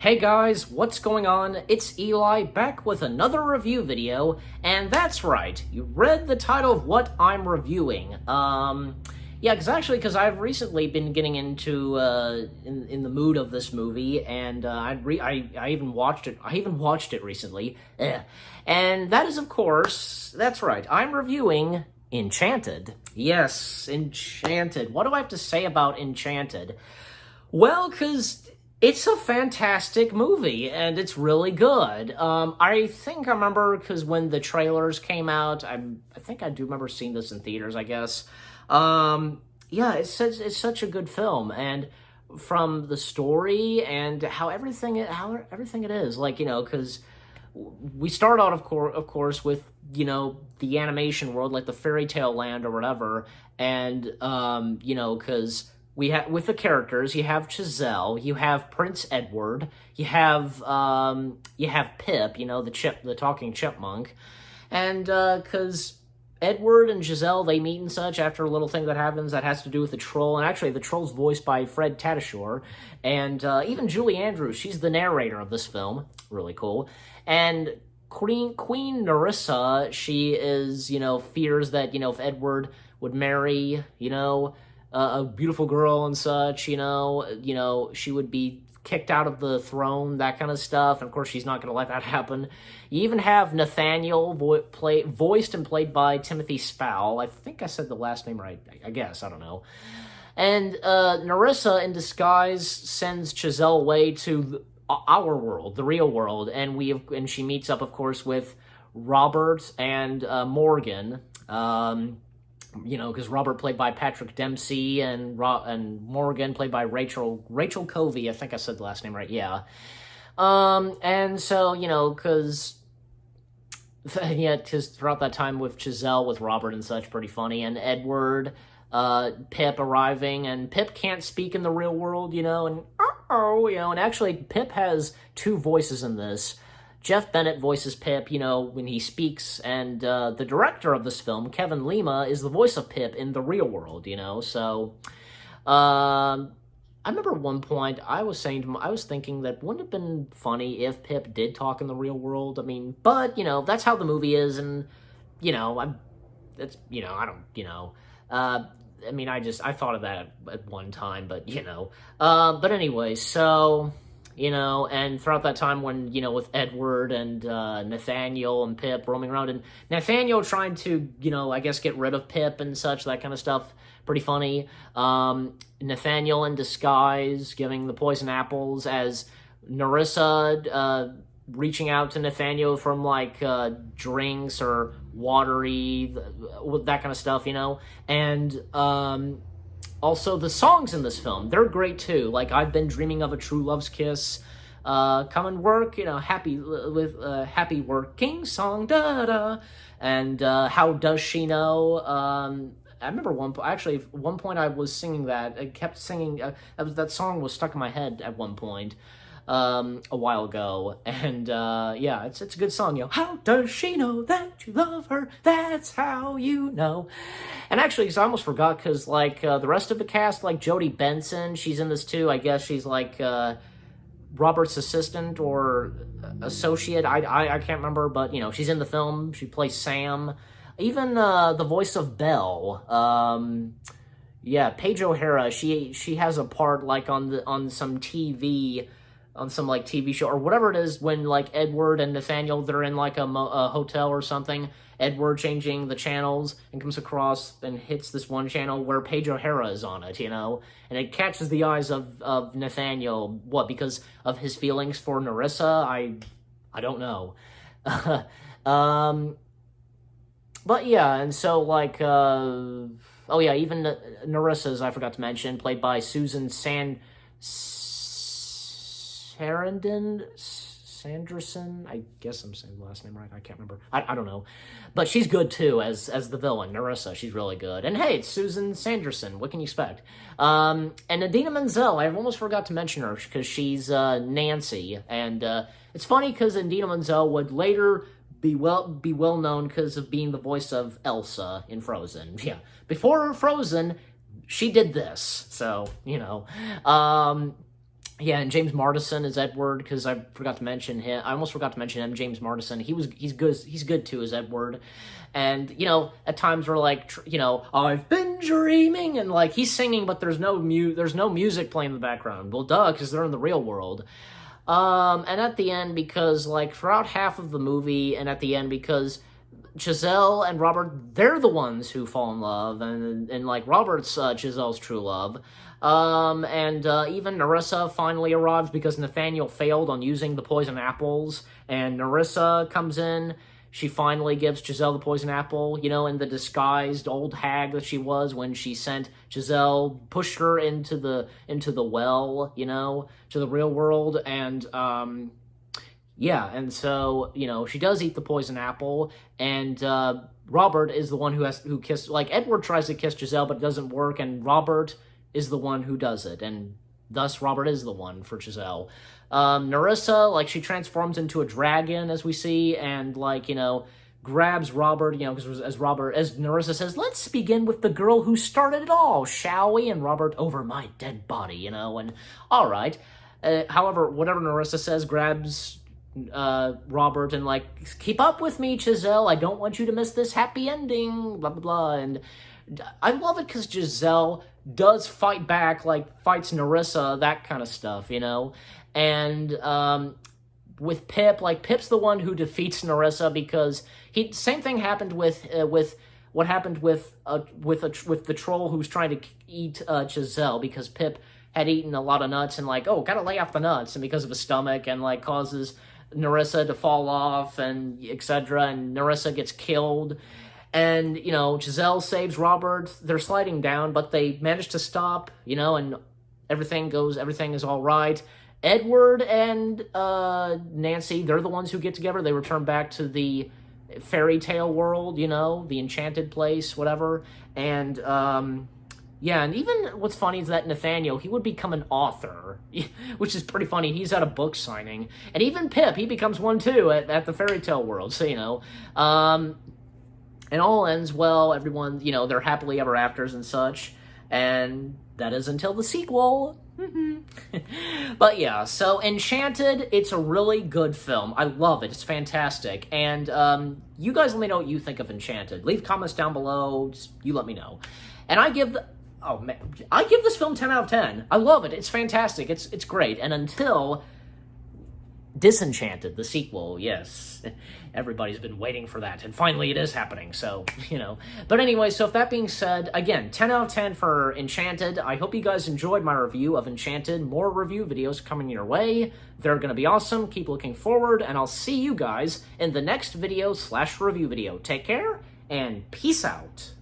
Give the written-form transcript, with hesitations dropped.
Hey guys, what's going on? It's Eli back with another review video, and that's right, you read the title of what I'm reviewing. Yeah, because I've recently been getting into in the mood of this movie, and I even watched it. I even watched it recently, and that is, of course, that's right. I'm reviewing Enchanted. Yes, Enchanted. What do I have to say about Enchanted? Well, because it's a fantastic movie, and it's really good. I think I remember, because when the trailers came out, I think I do remember seeing this in theaters, I guess. Yeah, it's such a good film, and from the story and how everything it is, because we start out, of course, with, the animation world, like the fairy tale land or whatever, and, because we have, with the characters, you have Giselle, you have Prince Edward, you have Pip, the talking chipmunk, and, because Edward and Giselle, they meet and such after a little thing that happens that has to do with the troll, and actually the troll's voiced by Fred Tatasciore, and even Julie Andrews, she's the narrator of this film, really cool, and Queen Nerissa, she is, fears that, if Edward would marry, a beautiful girl and such, she would be kicked out of the throne, that kind of stuff. And of course, she's not going to let that happen. You even have Nathaniel, voiced and played by Timothy Spall. I think I said the last name right. I guess, I don't know. And Nerissa, in disguise, sends Giselle away to our world, the real world, and she meets up, of course, with Robert and Morgan. Because Robert played by Patrick Dempsey and Morgan played by Rachel Covey. I think I said the last name right. Yeah. And so, because throughout that time with Giselle, with Robert and such, pretty funny. And Edward, Pip arriving, and Pip can't speak in the real world, and actually Pip has two voices in this. Jeff Bennett voices Pip, when he speaks, and the director of this film, Kevin Lima, is the voice of Pip in the real world, so, I remember at one point, I was thinking that wouldn't it have been funny if Pip did talk in the real world, but, that's how the movie is, and, I thought of that at one time, but anyway, so, and throughout that time when, with Edward and Nathaniel and Pip roaming around, and Nathaniel trying to, I guess get rid of Pip and such, that kind of stuff, pretty funny. Nathaniel in disguise, giving the poison apples, as Nerissa reaching out to Nathaniel from, drinks or watery, that kind of stuff, and, also, the songs in this film, they're great too. I've Been Dreaming of a True Love's Kiss, Come and Work, Happy Working Song, da-da, and How Does She Know? I remember one point I was singing that. I kept singing, that song was stuck in my head at one point. A while ago, and yeah, it's a good song, How does she know that you love her? That's how you know. And actually, because I almost forgot, because the rest of the cast, Jodie Benson, she's in this too. I guess she's Robert's assistant or associate. I can't remember, but she's in the film. She plays Sam. Even the voice of Belle. Yeah, Paige O'Hara. She has a part on some TV. On some TV show or whatever it is, when Edward and Nathaniel, they're in a hotel or something, Edward changing the channels and comes across and hits this one channel where Paige O'Hara is on it, and it catches the eyes of Nathaniel. What, because of his feelings for Nerissa? I don't know. But yeah, and so oh yeah, even Nerissa's, I forgot to mention, played by Susan Sanderson, I guess I'm saying the last name right, I can't remember, I don't know, but she's good too, as the villain, Nerissa, she's really good, and hey, it's Susan Sanderson, what can you expect, and Idina Menzel, I almost forgot to mention her, because she's Nancy, and it's funny, because Idina Menzel would later be well known because of being the voice of Elsa in Frozen, yeah, before Frozen, she did this, so, Yeah, and James Marsden is Edward, because I forgot to mention him. I almost forgot to mention him, James Marsden. He's good. He's good too as Edward, and at times we're like, I've been dreaming, and like he's singing, but there's no music playing in the background. Well, duh, because they're in the real world. And at the end, because like throughout half of the movie, and at the end, because Giselle and Robert, they're the ones who fall in love, and like Robert's Giselle's true love. And even Nerissa finally arrives because Nathaniel failed on using the poison apples, and Nerissa comes in. She finally gives Giselle the poison apple, in the disguised old hag that she was when she sent Giselle, pushed her into the well, to the real world, and yeah, and so, she does eat the poison apple, and Robert is the one who kissed, like, Edward tries to kiss Giselle, but it doesn't work, and Robert is the one who does it, and thus Robert is the one for Giselle. Nerissa, like, she transforms into a dragon, as we see, and, like, grabs Robert, because as Nerissa says, let's begin with the girl who started it all, shall we? And Robert, over my dead body, and all right. However, whatever Nerissa says, grabs Robert and like, keep up with me, Giselle, I don't want you to miss this happy ending, blah blah blah. And I love it because Giselle does fight back, like fights Nerissa, that kind of stuff, and with Pip, like Pip's the one who defeats Nerissa, because same thing happened with what happened with the troll who's trying to eat Giselle, because Pip had eaten a lot of nuts and like, oh, gotta lay off the nuts, and because of his stomach, and like causes Nerissa to fall off, and etc., and Nerissa gets killed, and Giselle saves Robert. They're sliding down, but they manage to stop, and everything is all right. Edward and Nancy, they're the ones who get together. They return back to the fairy tale world, the enchanted place, whatever, and yeah, and even what's funny is that Nathaniel, he would become an author, which is pretty funny. He's at a book signing. And even Pip, he becomes one too at the fairy tale world, so, and all ends well. Everyone, they're happily ever afters and such. And that is until the sequel. But yeah, so Enchanted, it's a really good film. I love it. It's fantastic. And you guys let me know what you think of Enchanted. Leave comments down below. Just, you let me know. And I give this film 10 out of 10. I love it. It's fantastic. It's great. And until Disenchanted, the sequel, yes. Everybody's been waiting for that. And finally it is happening, so, But anyway, so if that being said, again, 10 out of 10 for Enchanted. I hope you guys enjoyed my review of Enchanted. More review videos coming your way. They're going to be awesome. Keep looking forward, and I'll see you guys in the next video /review video. Take care, and peace out.